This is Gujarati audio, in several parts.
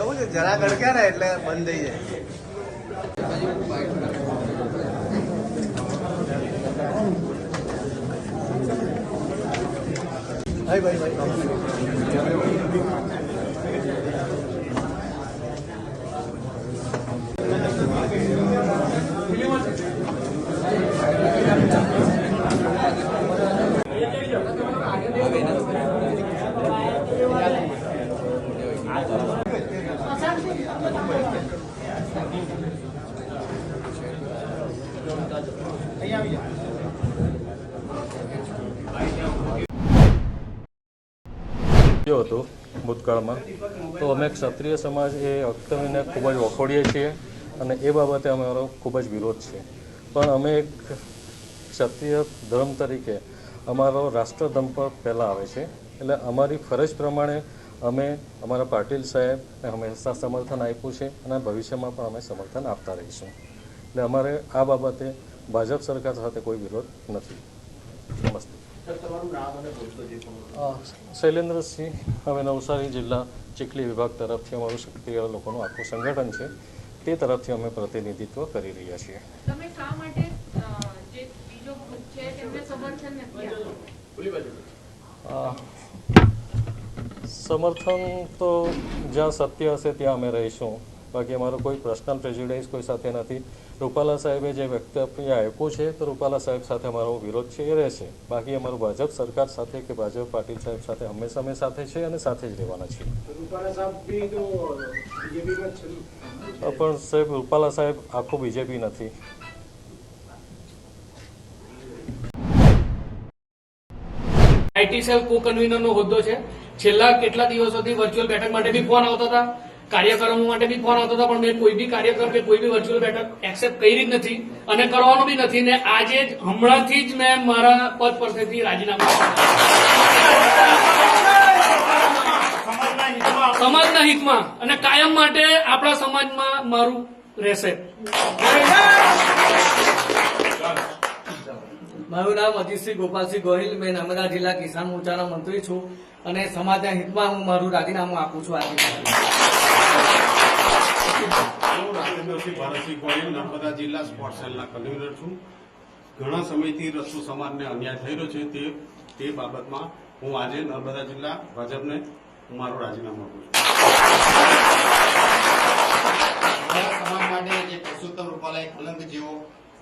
એવું છે જરા ગડક્યા ને એટલે બંધ થઈ જાય. ભાઈ હતું ભૂતકાળમાં તો અમે ક્ષત્રિય સમાજ એ અક્તમીને ખૂબ જ વખોડીએ છીએ અને એ બાબતે અમારો ખૂબ જ વિરોધ છે. પણ અમે એક ક્ષત્રિય ધર્મ તરીકે અમારો રાષ્ટ્રધર્મ પર પહેલાં આવે છે, એટલે અમારી ફરજ પ્રમાણે અમે અમારા પાટીલ સાહેબને હંમેશા સમર્થન આપ્યું છે અને ભવિષ્યમાં પણ અમે સમર્થન આપતા રહીશું. એટલે અમારે આ બાબતે ભાજપ સરકાર સાથે કોઈ વિરોધ નથી. નમસ્તે. શૈલેન્દ્રસિંહ, હવે નવસારી જિલ્લા ચીખલી વિભાગ તરફથી અમારું ક્ષત્રિય લોકોનું આખું સંગઠન છે, તે તરફથી અમે પ્રતિનિધિત્વ કરી રહ્યા છીએ. સમર્થન તો જ્યાં સત્ય હશે ત્યાં અમે રહીશું. બાકી અમારો કોઈ પર્સનલ પ્રેજ્યુડાઇઝ કોઈ સાથે નથી. રૂપાલા સાહેબે જે વક્તવ્ય આપ્યું છે તો રૂપાલા સાહેબ સાથે અમારો વિરોધ છે એ રહેશે. બાકી અમારું ભાજપ સરકાર સાથે કે ભાજપ પાટીલ સાહેબ સાથે હંમેશા અમે સાથે છે અને સાથે જ રહેવાના છીએ. પણ સાહેબ રૂપાલા સાહેબ આખું બીજેપી નથી. આઈટી સેલ કો કન્વીનરનો હોદ્દો છે. છેલ્લા કેટલા દિવસોથી વર્ચ્યુઅલ બેઠક માટે બી ફોન આવતા હતા, કાર્યક્રમો માટે બી ફોન આવતા હતા, પણ મેં કોઈ બી કાર્યક્રમ કે કોઈ બી વર્ચ્યુઅલ બેઠક એક્સેપ્ટ કરી જ નથી અને કરવાનું બી નથી. ને આજે જ હમણાંથી જ મેં મારા પદ પરથી રાજીનામું સમાજના હિતમાં અને કાયમ માટે આપણા સમાજમાં મારું રહેશે. મારું નામ અજીતસિંહ ગોપાલસિંહ ગોહિલ. મેં નર્મદા જિલ્લા કિસાન મોરચાના મંત્રી છું અને સમાજના હિતમાં હું મારું રાજીનામું આપું છું. હું રાજેન્દ્રસિંહ ભારતસિંહ ગોહિલ, નર્મદા જિલ્લા સ્પોર્ટ્સ સેલના કન્વીનર છું. ઘણા સમયથી રસ્તુ સમાજને અન્યાય થઈ રહ્યો છે, તે બાબતમાં હું આજે નર્મદા જિલ્લા ભાજપને હું મારું રાજીનામું આપું છું. સમાજ માટે જે પુરુષોત્તમ રૂપાલાએ કલંક જેવો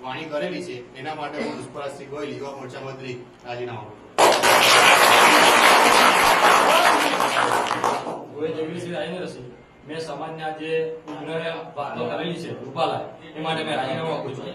વાણી કરેલી છે એના માટે હું પુષ્પરાજસિંહ ગોહિલ, યુવા મોરચા મંત્રી, રાજીનામું આપું. મેં સમાજના જે વાતો કરેલી છે રૂપાલા એ માટે મેં રાજીનામું આપું છું.